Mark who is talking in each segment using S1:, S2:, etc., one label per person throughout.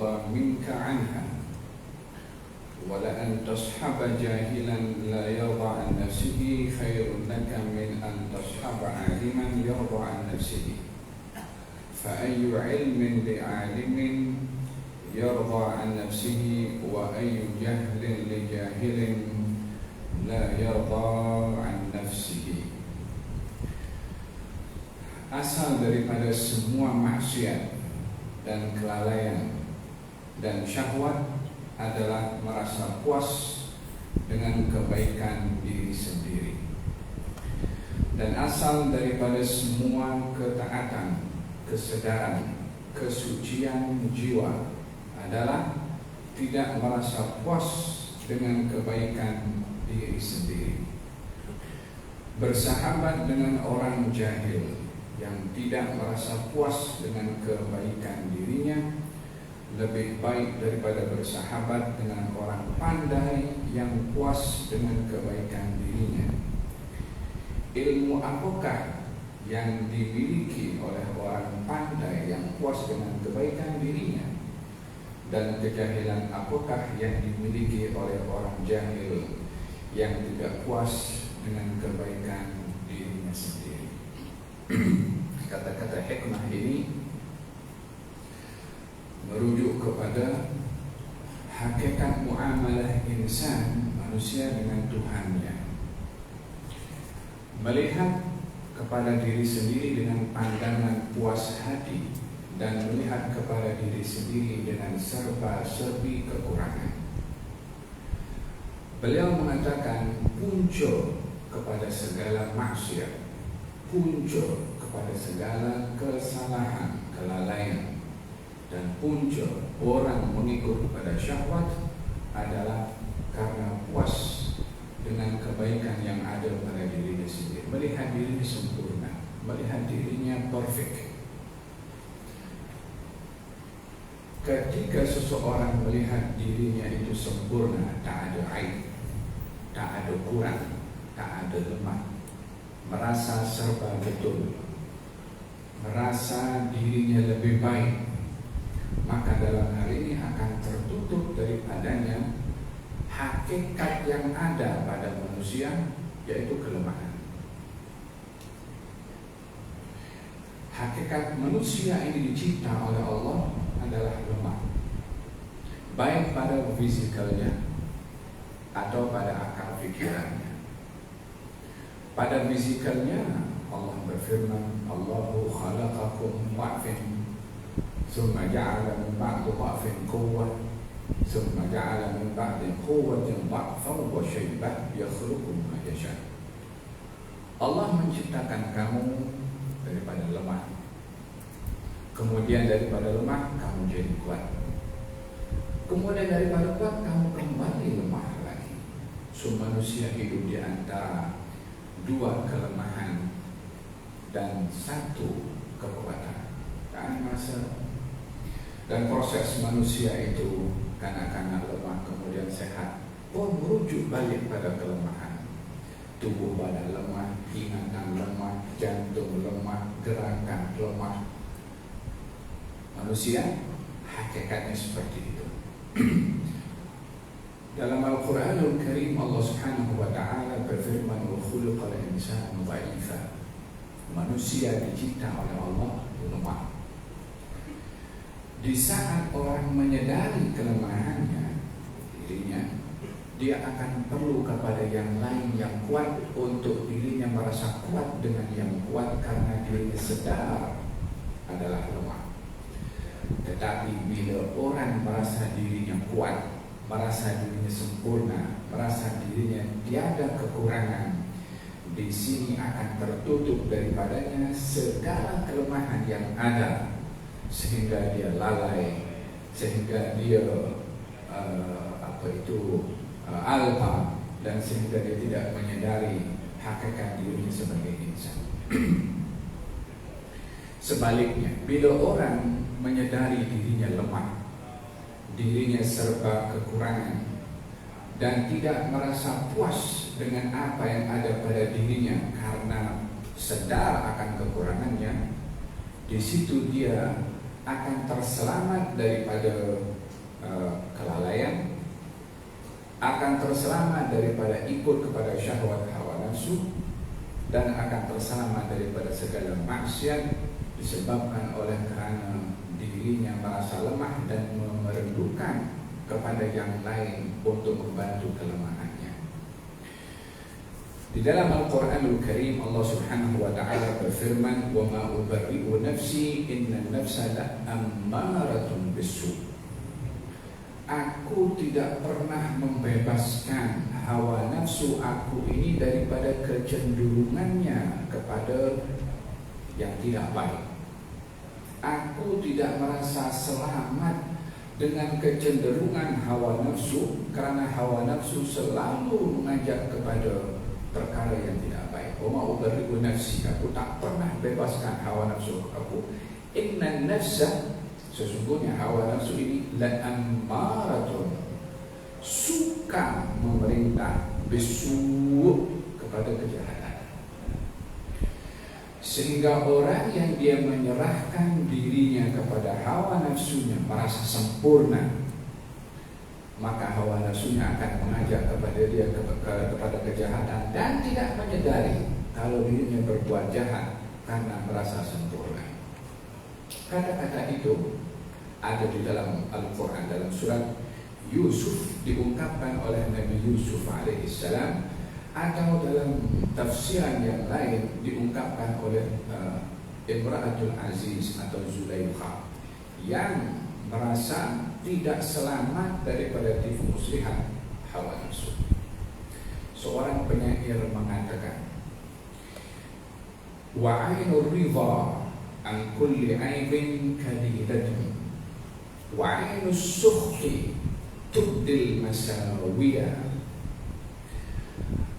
S1: يرضى منك عنها ولأن تصحب جاهلا لا يرضى عن نفسه خير لك من أن تصحب عالما يرضى عن نفسه فأي علم لعالم يرضى عن نفسه وأي جهل لجاهل لا يرضى عن نفسه. Asal daripada semua maksiat dan kelalaian dan syahwat adalah merasa puas dengan kebaikan diri sendiri. Dan asal daripada semua ketaatan, kesedaran, kesucian jiwa adalah tidak merasa puas dengan kebaikan diri sendiri. Bersahabat dengan orang jahil yang tidak merasa puas dengan kebaikan dirinya lebih baik daripada bersahabat dengan orang pandai yang puas dengan kebaikan dirinya. Ilmu apakah yang dimiliki oleh orang pandai yang puas dengan kebaikan dirinya, dan kejahilan apakah yang dimiliki oleh orang jahil yang tidak puas dengan kebaikan dirinya sendiri? Kata-kata hikmah ini merujuk kepada hakikat muamalah insan, manusia dengan Tuhannya. Melihat kepada diri sendiri dengan pandangan puas hati dan melihat kepada diri sendiri dengan serba-serbi kekurangan. Beliau mengatakan punca kepada segala maksiat, punca kepada segala kesalahan, kelalaian, dan punca orang mengikut pada syahwat adalah karena puas dengan kebaikan yang ada pada dirinya sendiri, melihat dirinya sempurna, melihat dirinya perfect. Ketika seseorang melihat dirinya itu sempurna, tak ada aib, tak ada kurang, tak ada lemah, merasa serba betul, merasa dirinya lebih baik, maka dalam hal ini akan tertutup daripadanya hakikat yang ada pada manusia, yaitu kelemahan. Hakikat manusia ini dicipta oleh Allah adalah lemah, baik pada fisikalnya atau pada akal pikirannya. Pada fisikalnya Allah berfirman, Allahu khalaqakum dha'fin thumma ja'ala min ba'di dha'fin quwwah thumma ja'ala min ba'di quwwatin dha'fan wa shaybah yakhluqu ma yasha. Allah menciptakan kamu daripada lemah, kemudian daripada lemah kamu jadi kuat, kemudian daripada kuat kamu kembali lemah lagi. So manusia hidup di antara dua kelemahan dan satu kekuatan. Kan masa dan proses manusia itu kanak-kanak lemah kemudian sehat pun merujuk balik pada kelemahan. Tubuh badan lemah, ingatan lemah, jantung lemah, gerakan lemah. Manusia hakikatnya seperti itu. Dalam Al-Quranul Karim Allah Subhanahu wa taala berfirman, "Wa khuluqal insanu dha'ifa." Manusia dicipta oleh Allah lemah. Di saat orang menyadari kelemahannya dirinya, dia akan perlu kepada yang lain yang kuat untuk dirinya merasa kuat dengan yang kuat karena dirinya sedar adalah lemah. Tetapi bila orang merasa dirinya kuat, merasa dirinya sempurna, merasa dirinya tiada kekurangan, di sini akan tertutup daripadanya segala kelemahan yang ada, sehingga dia lalai, sehingga dia alpa, dan sehingga dia tidak menyadari hakikat dirinya sebagai insan. Sebaliknya, bila orang menyadari dirinya lemah, dirinya serba kekurangan, dan tidak merasa puas dengan apa yang ada pada dirinya karena sedar akan kekurangannya, di situ dia akan terselamat daripada kelalaian, akan terselamat daripada ikut kepada syahwat hawa nafsu, dan akan terselamat daripada segala maksiat disebabkan oleh kerana dirinya merasa lemah dan memerlukan kepada yang lain untuk membantu kelemahannya. Di dalam Al-Quranul Karim, Allah Subhanahu wa Ta'ala berfirman, "Wa ma ubarri'u nafsi, inna nafsa la'ammaratun bisu." Aku tidak pernah membebaskan hawa nafsu aku ini daripada kecenderungannya kepada yang tidak baik. Aku tidak merasa selamat dengan kecenderungan hawa nafsu, kerana hawa nafsu selalu mengajak kepada perkara yang tidak baik. Wa ubarri'u nafsi, aku tak pernah bebaskan hawa nafsu aku. Inna nafsa, sesungguhnya hawa nafsu ini la'ammaratun, suka memerintah, bisu, kepada kejahatan. Sehingga orang yang dia menyerahkan dirinya kepada hawa nafsunya, merasa sempurna, maka hawa nafsunya akan mengajak kepada dia kepada kejahatan dan tidak menyadari kalau dirinya berbuat jahat karena merasa sempurna. Kata-kata itu ada di dalam Al-Quran, dalam surat Yusuf diungkapkan oleh Nabi Yusuf alaihissalam, atau dalam tafsiran yang lain diungkapkan oleh Imra'atul Aziz atau Zulaikha, yang merasa tidak selamat daripada tipu muslihat hawa nafsu. Seorang penyair mengatakan, "Wa 'ainur ridha an kulli 'aibin kadidatun, wa 'ainus sukhti tubdil masawiyah."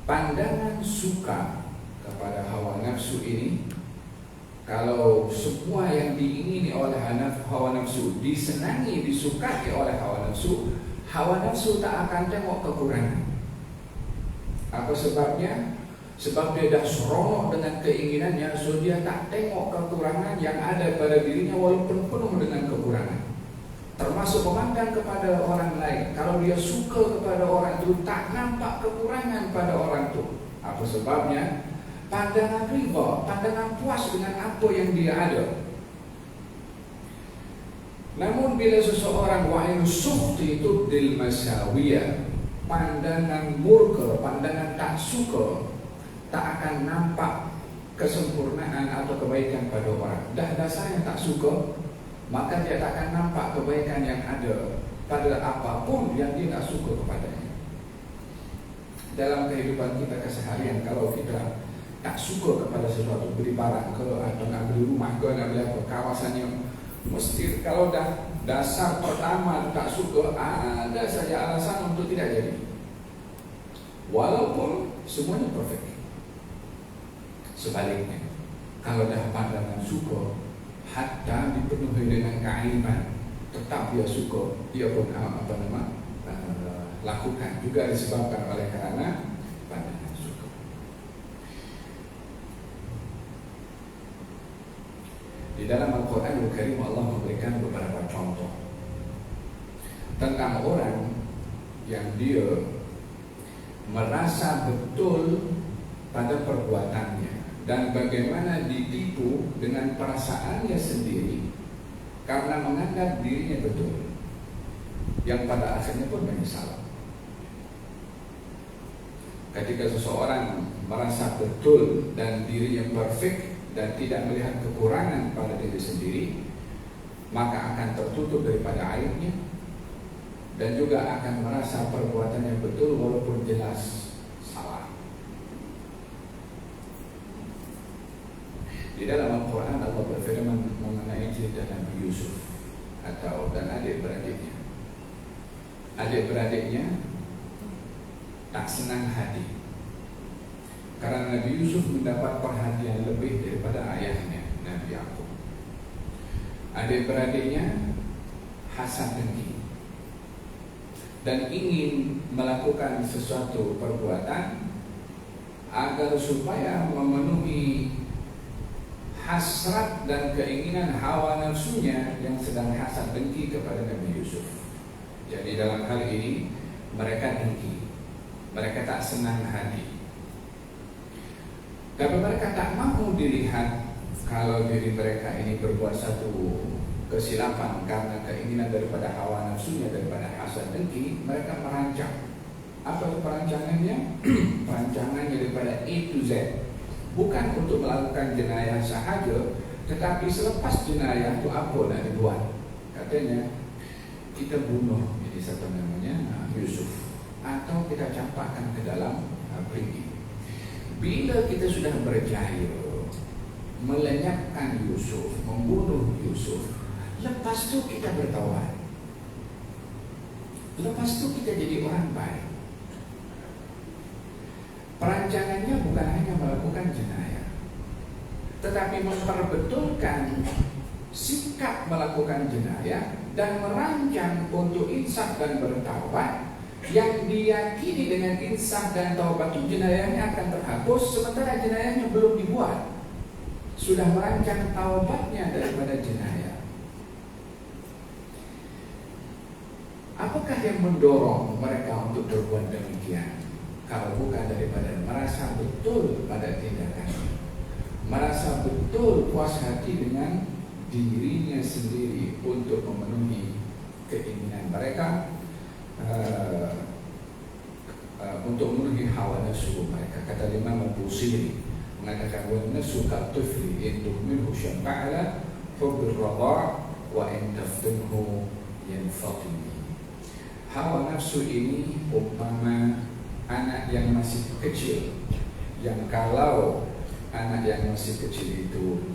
S1: Pandangan suka kepada hawa nafsu ini, kalau semua yang diingini oleh hawa nafsu disenangi, disukai oleh hawa nafsu tak akan tengok kekurangan. Apa sebabnya? Sebab dia dah seronok dengan keinginannya, so dia tak tengok kekurangan yang ada pada dirinya walaupun penuh dengan kekurangan. Termasuk memandang kepada orang lain, kalau dia suka kepada orang itu, tak nampak kekurangan pada orang itu. Apa sebabnya? Pandangan riba, pandangan puas dengan apa yang dia ada. Namun bila seseorang wa'inu sukhti tubdil masawiyah, pandangan murka, pandangan tak suka, tak akan nampak kesempurnaan atau kebaikan pada orang. Dah dasarnya tak suka, maka dia tak akan nampak kebaikan yang ada pada apapun yang dia tak suka kepadanya. Dalam kehidupan kita keseharian, kalau kita tak suka kepada sesuatu, beli barang ke, atau nak beli rumah ke, nak beli apa, kawasannya mesti, kalau dah dasar pertama tak suka, ada saja alasan untuk tidak jadi, walaupun semuanya perfect. Sebaliknya, kalau dah pandangan suka, hatta dipenuhi dengan keaiban, tetap dia suka, dia pun lakukan, juga disebabkan oleh kerana pandangan suka. Di dalam Al-Quranul Karim, Allah memberikan beberapa contoh tentang orang yang dia merasa betul pada perbuatannya dan bagaimana ditipu dengan perasaannya sendiri karena menganggap dirinya betul, yang pada akhirnya pun menyesal. Ketika seseorang merasa betul dan dirinya perfect dan tidak melihat kekurangan pada diri sendiri, maka akan tertutup daripada aibnya dan juga akan merasa perbuatannya betul walaupun jelas salah. Di dalam Al-Quran, Allah berfirman mengenai cerita Nabi Yusuf dan adik-beradiknya. Adik-beradiknya tak senang hati karena Nabi Yusuf mendapat perhatian lebih daripada ayahnya, Nabi Yaqub. Adik-beradiknya hasad dengki dan ingin melakukan sesuatu perbuatan agar supaya memenuhi hasrat dan keinginan hawa nafsunya yang sedang hasad dengki kepada Nabi Yusuf. Jadi dalam hal ini mereka dengki, mereka tak senang hati. Tapi mereka tak mau dilihat kalau diri mereka ini berbuat satu kesilapan karena keinginan daripada hawa nafsunya, daripada hasad dengki. Mereka merancang. Apa itu perancangannya? Perancangannya daripada A to Z. Bukan untuk melakukan jenayah sahaja, tetapi selepas jenayah itu apa nak dibuat? Katanya kita bunuh jadi satu namanya Yusuf, atau kita campakkan ke dalam perigi. Bila kita sudah berjaya melenyapkan Yusuf, membunuh Yusuf, lepas tu kita bertaubat. Lepas tu kita jadi orang baik. Perancangannya bukan hanya melakukan jenayah, tetapi memperbetulkan sikap melakukan jenayah dan merancang untuk insaf dan bertaubat, yang diyakini dengan insaf dan taubat itu jenayahnya akan terhapus, sementara jenayahnya belum dibuat. Sudah merancang taubatnya daripada jenayah. Apakah yang mendorong mereka untuk berbuat demikian? Kalau bukan daripada merasa betul pada tindakannya, merasa betul puas hati dengan dirinya sendiri untuk memenuhi keinginan mereka, untuk memenuhi hawa nafsu mereka. Kata Imam Al-Busiri mengatakan, wa nafsu ka tifli in tuhmilhu syafa'ala hubbur radha' wa in taftinhu yanfatim. Hawa nafsu ini umpama anak yang masih kecil, yang kalau anak yang masih kecil itu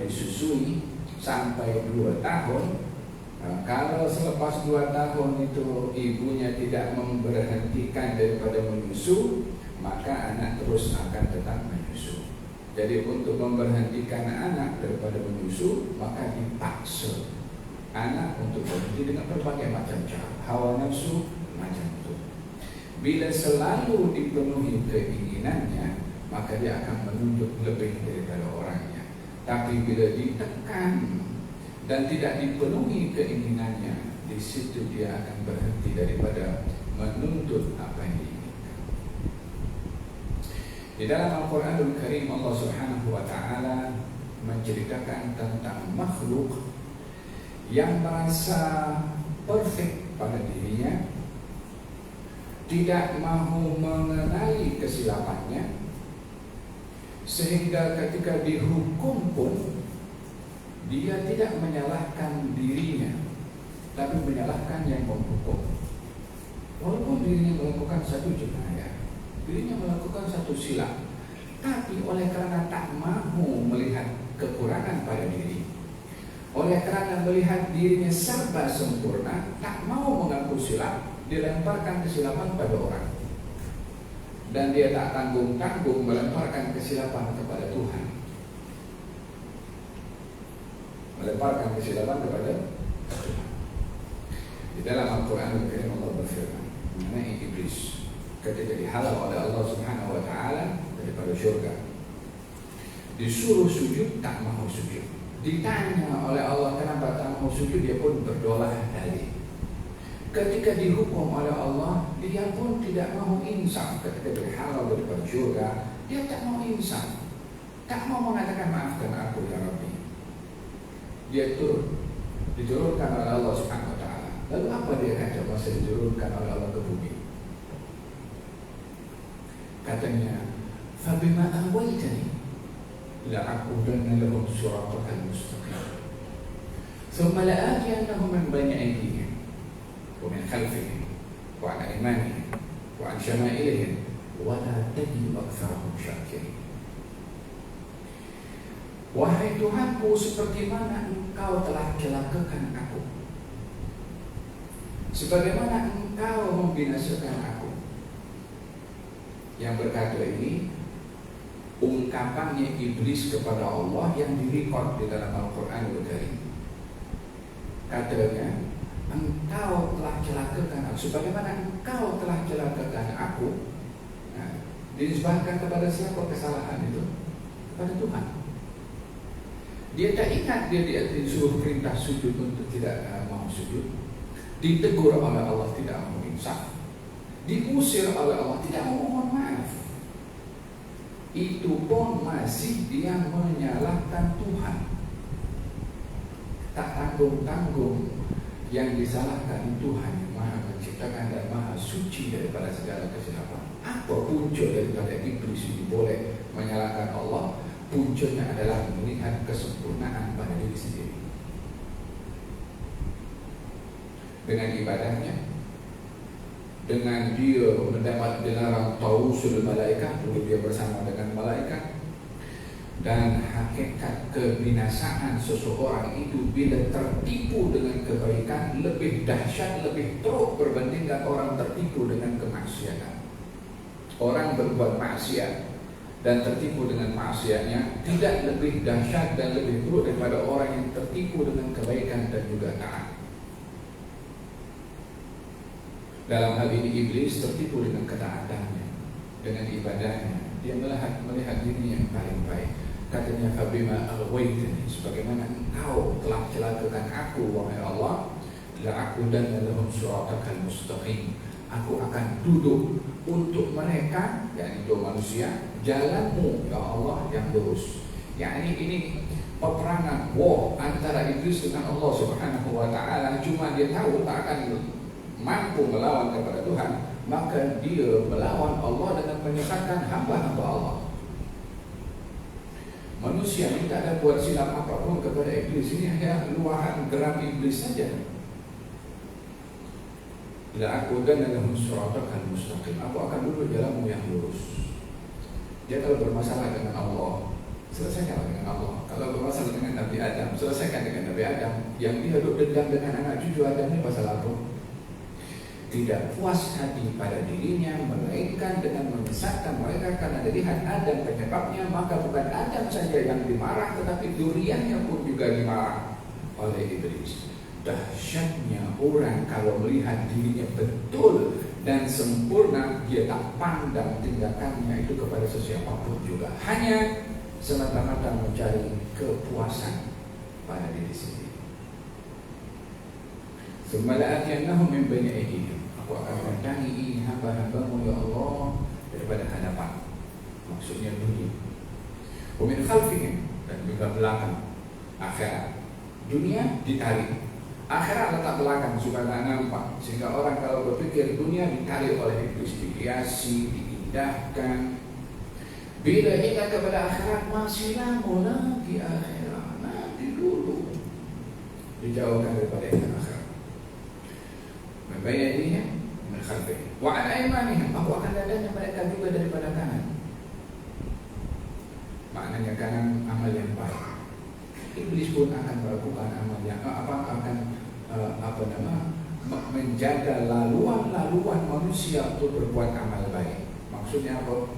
S1: disusui sampai 2 tahun, kalau selepas 2 tahun itu ibunya tidak memberhentikan daripada menyusu, maka anak terus akan tetap menyusu. Jadi untuk memberhentikan anak daripada menyusu, maka dipaksa anak untuk berhenti dengan berbagai macam cara, hawa nafsu macam itu. Bila selalu dipenuhi keinginannya, maka dia akan menunjuk lebih daripada orangnya. Tapi bila ditekan dan tidak dipenuhi keinginannya, di situ dia akan berhenti daripada menuntut apa yang diinginkan. Di dalam Al-Quranul Karim, Allah Subhanahu wa Ta'ala menceritakan tentang makhluk yang merasa perfect pada dirinya, tidak mahu mengenali kesilapannya, sehingga ketika dihukum pun dia tidak menyalahkan dirinya, tapi menyalahkan yang menghukum. Walaupun dirinya melakukan satu jenayah, dirinya melakukan satu silap, tapi oleh karena tak mahu melihat kekurangan pada diri, oleh karena melihat dirinya serba sempurna, tak mau mengaku silap, dilemparkan kesilapan pada orang. Dan dia tak tanggung-tanggung melemparkan kesilapan kepada Tuhan, melemparkan kesilapan kepada Tuhan. Di dalam Al-Quran Allah berfirman mengenai iblis ketika dihalau oleh Allah Subhanahu wa Ta'ala daripada syurga, disuruh sujud tak mau sujud, ditanya oleh Allah kenapa tak mau sujud, dia pun berdolah dalih. Ketika dihukum oleh Allah, dia pun tidak mau insaf. Ketika dihalau daripada syurga, dia tak mau insaf, tak mau mengatakan maafkan aku ya Rabbi. Dia diturunkan oleh Allah Subhanahu wa Ta'ala. Lalu apa dia kata masa diturunkan oleh Allah ke bumi? Katanya, fabima awaitani la'aqudanna lahum siratal mustaqim thumma la'atiyannahum min bayni aydihim wa min khalfihim wa 'an aymanihim wa 'an shama'ilihim wa la tajidu aktsarahum syakirin. Wahai Tuhanku, seperti mana Engkau telah celakakan aku, sebagaimana Engkau membinasakan aku. Yang berkata ini ungkapannya iblis kepada Allah yang direkod di dalam Al-Quran Al-Karim. Katanya, Engkau telah celakakan aku, sebagaimana Engkau telah celakakan aku. Nah, dinisbahkan kepada siapa kesalahan itu? pada Tuhan. Dia tak ingat dia disuruh perintah sujud untuk tidak mau sujud, ditegur oleh Allah tidak mau insaf, diusir oleh Allah tidak mau mohon maaf. Itu pun masih dia menyalahkan Tuhan. Tak tanggung-tanggung, yang disalahkan Tuhan yang Maha Menciptakan dan Maha Suci daripada segala kesilapan. Apa punca daripada iblis ini boleh menyalahkan Allah? Puncanya adalah melihat kesempurnaan pada diri sendiri. Dengan ibadahnya, dengan dia mendapat dilarang tausul malaikat, dulu dia bersama dengan malaikat. Dan hakikat kebinasaan seseorang itu bila tertipu dengan kebaikan lebih dahsyat, lebih teruk berbanding dengan orang tertipu dengan kemaksiatan. Orang berbuat maksiat dan tertipu dengan maksiatnya tidak lebih dahsyat dan lebih teruk daripada orang yang tertipu dengan kebaikan dan juga taat. Dalam hal ini iblis tertipu dengan ketaatannya, dengan ibadahnya. Dia melihat diri yang paling baik. Katanya, Fabima aghwaytani, sebagaimana engkau telah celakakan aku wahai Allah, la'aqudanna lahum siratakal mustaqim, aku akan duduk untuk mereka, yakni untuk manusia, jalanmu ya Allah yang lurus. Yakni ini peperangan war antara iblis dengan Allah Subhanahu wa taala. Cuma dia tahu tak akan mampu melawan kepada Tuhan, maka dia melawan Allah dengan menyesatkan hamba-hamba Allah. Manusia ini tak ada buat silap apapun kepada iblis. Ini hanya luahan geram iblis saja. La'aqudanna lahum siratakal mustaqim, aku akan duduk jalanmu yang lurus. Dia kalau bermasalah dengan Allah, selesaikan dengan Allah. Kalau bermasalah dengan Nabi Adam, selesaikan dengan Nabi Adam. Yang dia duduk dendam dengan anak cucu Adam ini pasal apa? Tidak puas hati pada dirinya, melainkan dengan menyesatkan mereka karena dilihat Adam penyebabnya. Maka bukan Adam saja yang dimarah, tetapi duriannya pun juga dimarah oleh iblis. Dahsyatnya orang kalau melihat dirinya betul dan sempurna, dia tak pandang tindakannya itu kepada sesiapapun juga, hanya semata-mata mencari kepuasan pada diri sendiri. Semala'atiyannahum min baini aydihim, aku akan mendatangi ini hamba-hambamu ya Allah daripada hadapan, maksudnya dunia. Wa min khalfihim, dan juga belakang, akhirat. Dunia ditarik, akhirat letak belakang supaya tak nampak, sehingga orang kalau berpikir dunia ditarik oleh iblis, dihiasi, diindahkan. Bila kita kepada akhirat, masih lama lagi akhirat, nanti dulu dijauhkan daripada yang akhirat. Membayaninya menghafir. Wa an aymanihim, aku akan dadanya mereka juga daripada kanan. Maknanya kanan amal yang baik. Iblis pun akan melakukan amal yang menjaga laluan-laluan manusia untuk berbuat amal baik. Maksudnya apa?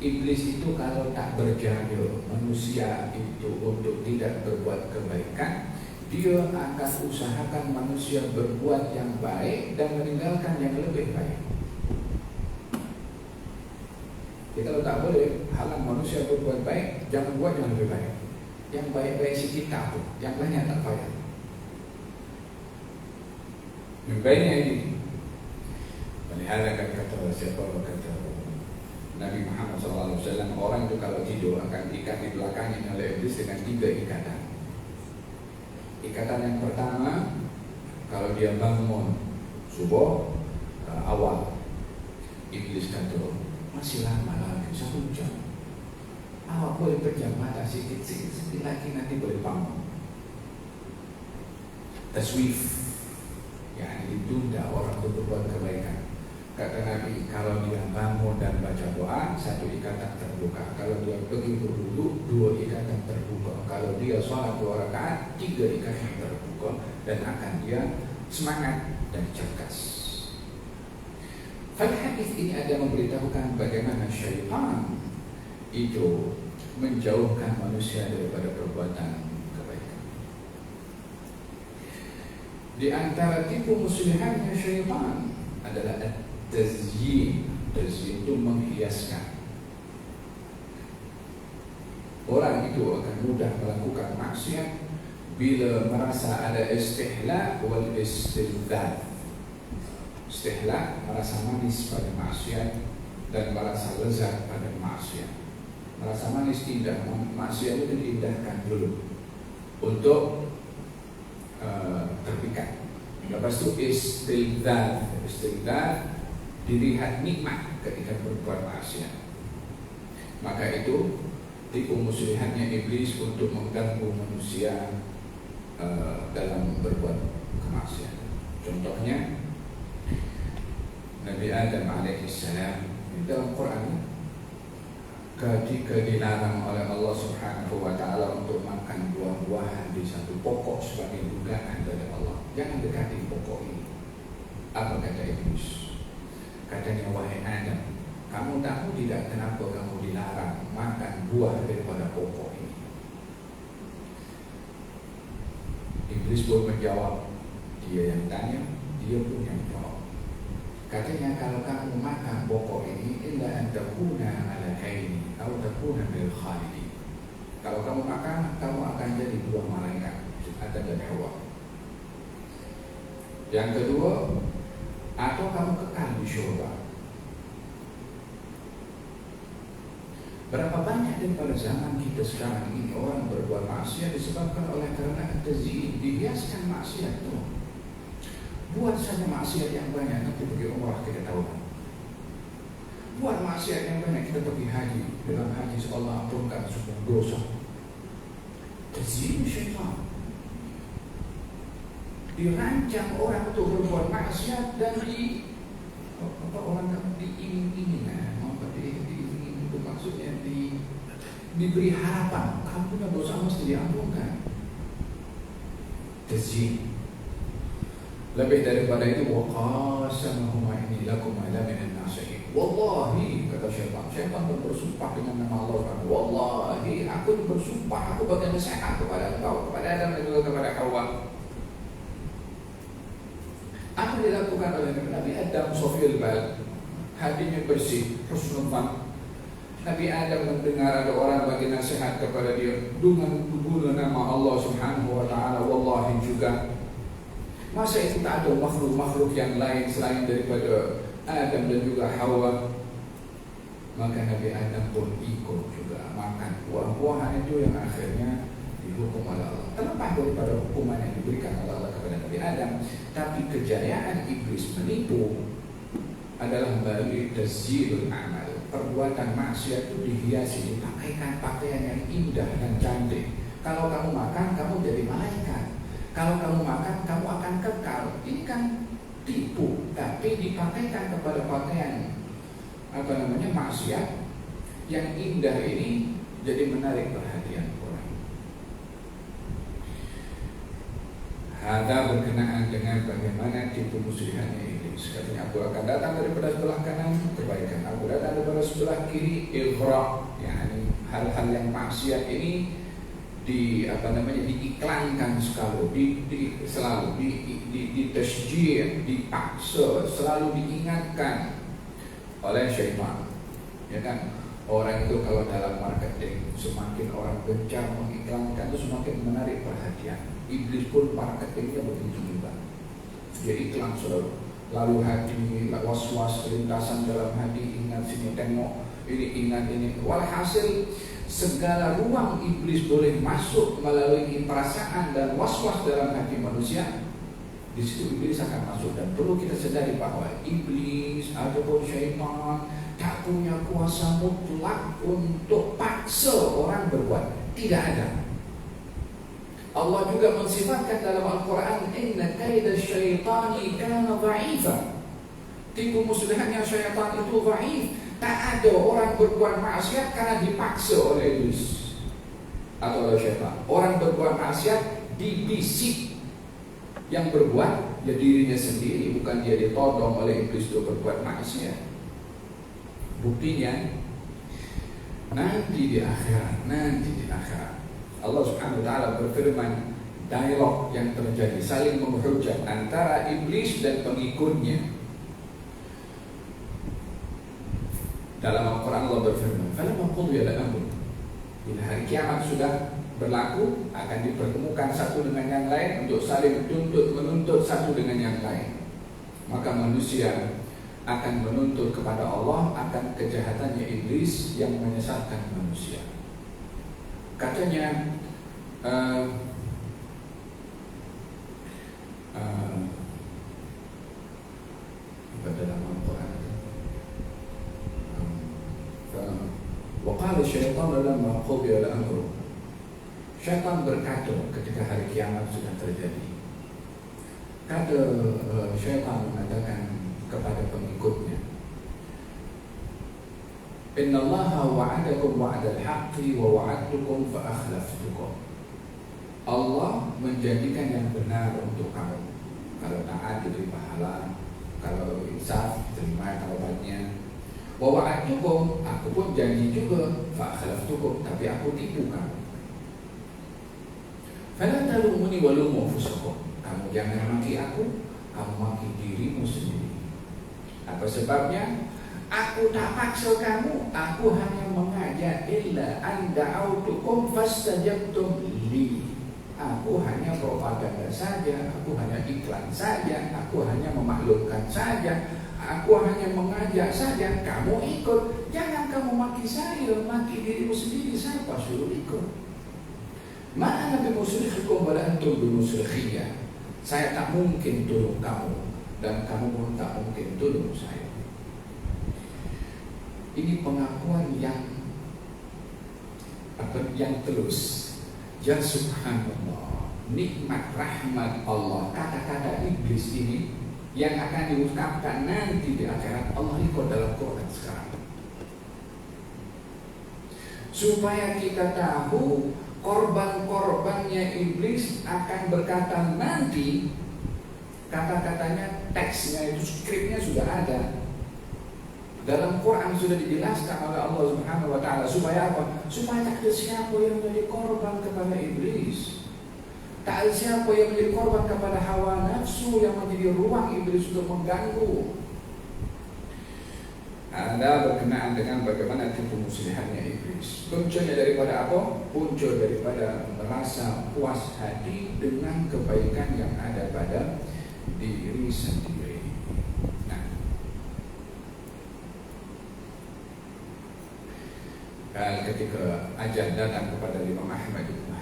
S1: Iblis itu kalau tak berjaga manusia itu untuk tidak berbuat kebaikan, dia akan usahakan manusia berbuat yang baik dan meninggalkan yang lebih baik. Jadi kalau tak boleh halang manusia berbuat baik, jangan buat yang lebih baik. Yang baik-baik si kita tu, yang lainnya tak payah. Baiknya ini, melihat kata siapa kata Nabi Muhammad SAW, orang itu kalau tidur akan diikat di belakangnya oleh iblis dengan 3 ikatan. Ikatan yang pertama, kalau dia bangun subuh awal, iblis kata masih lama lagi 1 jam. Awak boleh pejam mata sikit-sikit lagi, nanti boleh bangun. Taswif, yang ditunda orang untuk berbuat kebaikan. Kata Nabi, kalau dia bangun dan baca doa, 1 ikatan terbuka. Kalau dia pergi berwudu, 2 ikatan terbuka. Kalau dia sholat 2 rakaat, 3 ikatan terbuka. Dan akan dia semangat dan cerdas. Hadis ini ada memberitahukan bagaimana syaitan itu menjauhkan manusia daripada perbuatan kebaikan. Di antara tipu muslihatnya syaitan adalah tazyin. Tazyin itu menghiaskan. Orang itu akan mudah melakukan maksiat bila merasa ada istihla wal istilzad. Istihla, merasa manis pada maksiat, dan merasa lezat pada maksiat. Merasa manis indah, maksiat itu diindahkan dulu untuk terpikat. Lepas itu istilzad, dilihat nikmat ketika berbuat maksiat. Maka itu tipu muslihatnya iblis untuk mengganggu manusia dalam berbuat kemaksiatan. Contohnya Nabi Adam alaihissalam dalam Quran ketika dilarang oleh Allah Subhanahu wa taala untuk makan buah-buahan di satu pokok sebagai dugaan dari Allah. Jangan dekati pokok ini. Apa kata iblis? Katanya, wahai Adam, kamu tahu tidak kenapa kamu dilarang makan buah daripada pokok ini? Iblis pun menjawab, dia yang tanya, dia pun yang jawab. Katanya, kalau kamu makan pokok ini, illa an takuna ala haini atau takuna bil khalidi. Kalau kamu makan, kamu akan jadi dua malaikat, Adam dan Hawa. Yang kedua, atau kamu kekal di syurga. Berapa banyak daripada zaman kita sekarang ini orang berbuat maksiat disebabkan oleh karena tazyin, dihiaskan maksiat itu. Buat saja maksiat yang banyak, nanti pergi umrah kita tahu. Buat maksiat yang banyak, kita pergi haji. Dalam haji Allah ampunkan semua dosa. Tazyin syaitan. Dirancang orang untuk berbuat maksiat dan orang diiming-iming, itu maksudnya diberi harapan kamu punya dosa mesti diampunkan. Tazyin. Lebih daripada itu, waqasamahuma inni lakum ala minan nasihin. Wallahi, kata syaitan pun bersumpah dengan nama Allah. Wallahi, aku bersumpah, aku bagi nasihat kepada engkau, kepada Adam dan juga kepada Hawa. Apa dilakukan oleh Nabi Adam? Sofil bal, hatinya bersih, husnul fan. Nabi Adam mendengar ada orang bagi nasihat kepada dia dengan guna nama Allah Subhanahu wa taala. Wallahi juga. Masa itu tak ada makhluk-makhluk yang lain selain daripada Adam dan juga Hawa. Maka Nabi Adam pun ikut juga makan buah-buahan itu yang akhirnya dihukum oleh Allah. Terlepas daripada hukuman yang diberikan oleh Allah kepada Nabi Adam, tapi kejayaan iblis menipu adalah melalui tazyilul amal. Perbuatan maksiat itu dihiasi, dipakaikan pakaian yang indah dan cantik. Kalau kamu makan, kamu jadi malaikat. Kalau kamu makan, kamu akan kekal. Ini kan tipu, tapi dipakaikan kepada pakaian maksiat yang indah ini, jadi menarik perhatian orang. Ada berkenaan dengan bagaimana tipu muslihatnya iblis. Katanya, aku akan datang daripada sebelah kanan kebaikan, aku datang daripada sebelah kiri ighra, yakni hal-hal yang maksiat ini diiklankan selalu, ditasjih, dipaksa, selalu diingatkan oleh syaitan. Ya kan? Orang itu kalau dalam marketing, semakin orang gencar mengiklankan itu semakin menarik perhatian. Iblis pun marketingnya begitu juga. Dia iklan selalu. Lalu hati, was-was, lintasan dalam hati, ingat sini tengok, ini ingat ini. Walhasil segala ruang iblis boleh masuk melalui perasaan dan was-was dalam hati manusia. Di situ iblis akan masuk, dan perlu kita sadari bahwa iblis ataupun syaitan tak punya kuasa mutlak untuk paksa orang berbuat. Tidak ada. Allah juga mensifatkan dalam Al-Quran, inna kaida syaitani kana dha'ifa. Tipu muslihatnya syaitan itu dhaif. Tak ada orang berbuat maksiat karena dipaksa oleh iblis atau oleh syaitan. Orang berbuat maksiat dibisik. Yang berbuat ya dirinya sendiri, bukan dia ditodong oleh iblis untuk berbuat maksiat. Buktinya nanti di akhirat, Allah Subhanahu wa taala berfirman, dialog yang terjadi saling menghujat antara iblis dan pengikutnya. Dalam Al-Quran Allah berfirman, "Falamma qudiya al-amr Bila hari kiamat sudah berlaku, akan dipertemukan satu dengan yang lain untuk saling menuntut satu dengan yang lain. Maka manusia akan menuntut kepada Allah akan kejahatannya iblis yang menyesatkan manusia. Katanya dalam Al-Quran, waqala syaitan lamma qudiya al-amru, syaitan berkata ketika hari kiamat sudah terjadi. Kata syaitan mengatakan kepada pengikutnya, innallaha wa'adakum wa'adal haqqi wa wa'adtukum fa akhlaftukum. Allah menjanjikan yang benar untuk kamu. Kalau taat diberi pahala, kalau insaf terima taubatnya. Wa wa'adtukum, aku pun janji juga, fa akhlaftukum, tapi aku tipu kamu. Fala talumuni wa lumu anfusakum. Kamu jangan maki aku, kamu maki dirimu sendiri. Apa sebabnya? Aku tak paksa kamu, aku hanya mengajak, illa an da'autukum fastajabtum li. Aku hanya propaganda saja, aku hanya iklan saja, aku hanya memaklumkan saja, aku hanya mengajak saja, kamu ikut. Jangan kamu maki saya, maki dirimu sendiri. Siapa suruh ikut? Ma'ana bimusrihikum wala antum bimusrikhiyya. Saya tak mungkin tolong kamu, dan kamu pun tak mungkin tolong saya. Ini pengakuan yang telus. Ya subhanallah, nikmat rahmat Allah. Kata-kata iblis ini yang akan diungkapkan nanti di akhirat, Allah ikut dalam Quran sekarang, supaya kita tahu korban-korbannya iblis akan berkata nanti. Kata-katanya, teksnya itu, skripnya sudah ada dalam Quran, sudah dijelaskan oleh Allah Subhanahu wa Ta'ala. Supaya apa? Supaya tak ada siapa yang menjadi korban kepada iblis, tak ada siapa yang menjadi korban kepada hawa nafsu yang menjadi ruang iblis untuk mengganggu. Anda berkenaan dengan bagaimana tipu muslihatnya iblis. Punculnya daripada apa? Muncul daripada merasa puas hati dengan kebaikan yang ada pada diri sendiri. Nah, ketika ajal datang kepada Imam Ahmad bin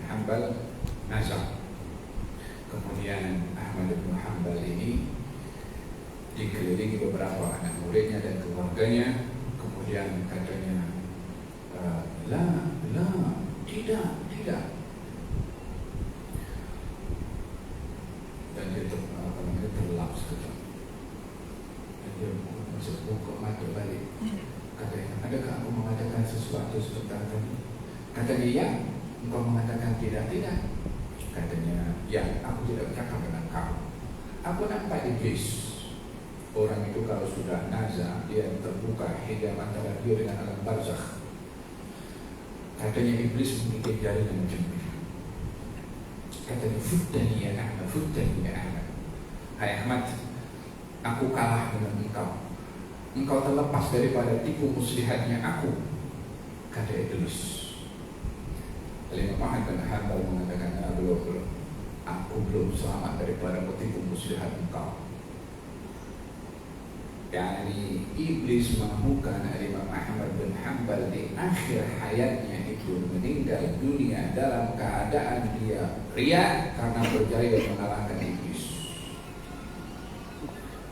S1: Hanbal nazar. Kemudian Ahmad bin Hanbal ini dikelilingi beberapa anak muridnya dan keluarganya. Kemudian katanya, tidak. Dan dia terlap sekejap. Dan dia masuk buka mata balik. Katanya, adakah aku mengatakan sesuatu sebentar tadi? Katanya, ya. Engkau mengatakan tidak. Katanya, ya, aku tidak bercakap dengan kamu. Aku nampak iblis. Orang itu kalau sudah nazar, dia terbuka hijab antara dia dengan alam barzakh. Katanya iblis menggigit jari dan mencemir. Katanya, futtani ya Ahmad. Hai Ahmad, aku kalah dengan engkau. Engkau terlepas daripada tipu muslihatnya aku. Kata iblis. Imam Ahmad bin Hanbal mengatakan, belum. Aku belum selamat daripada tipu muslihat engkau. Yani iblis menemukan Imam Ahmad bin Hanbal di akhir hayatnya itu meninggal dunia dalam keadaan dia riya karena berjaya mengalahkan iblis.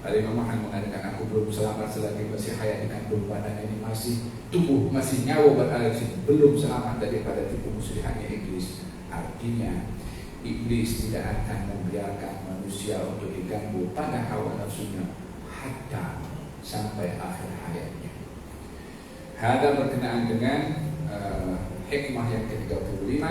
S1: Imam Ahmad mengatakan, aku belum selamat selagi masih hayat dengan tubuh badan ini masih tubuh, masih nyawa berada di sini, belum selamat daripada tipu muslihatnya iblis. Artinya iblis tidak akan membiarkan manusia untuk diganggu pada hawa nafsunya hatta sampai akhir hayatnya. Hada berkenaan dengan hikmah yang ke-35.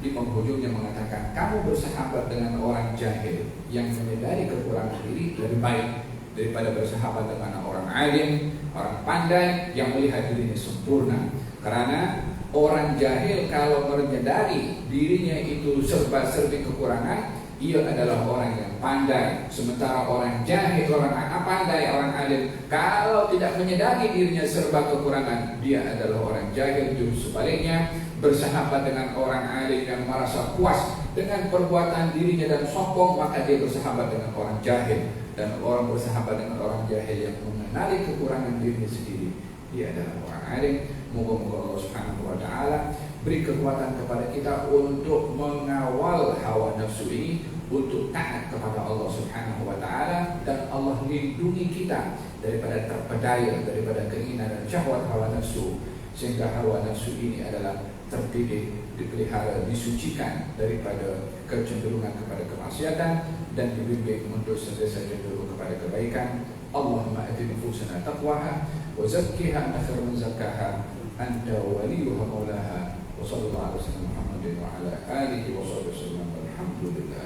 S1: Di penghujungnya mengatakan, kamu bersahabat dengan orang jahil yang menyadari kekurangan diri lebih baik daripada bersahabat dengan orang alim, orang pandai yang melihat dirinya sempurna. Karena orang jahil kalau menyadari dirinya itu serba-serbi kekurangan, ia adalah orang yang pandai. Sementara orang jahil, orang pandai, orang alim, kalau tidak menyadari dirinya serba kekurangan, dia adalah orang jahil. Justru sebaliknya, bersahabat dengan orang alim yang merasa puas dengan perbuatan dirinya dan sombong, maka dia bersahabat dengan orang jahil. Dan orang bersahabat dengan orang jahil yang mengenali kekurangan dirinya sendiri, dia adalah orang alim. Moga-moga Allah Subhanahu wa Ta'ala beri kekuatan kepada kita untuk mengawal hawa nafsu ini, untuk taat kepada Allah Subhanahu wa Ta'ala, dan Allah lindungi kita daripada terpedaya, daripada keinginan dan syahwat hawa nafsu, sehingga hawa nafsu ini adalah terdidik, dipelihara, disucikan daripada kecenderungan kepada kemaksiatan, dan dibimbing untuk sentiasa cenderung kepada kebaikan. Allahumma ati nufusana taqwaha wa zakkiha anta khairu man zakkaha anta waliyuha maulaha wa sallallahu alaihi wa sallam Muhammadin wa ala alihi wa sahbihi wa sallam. Alhamdulillah.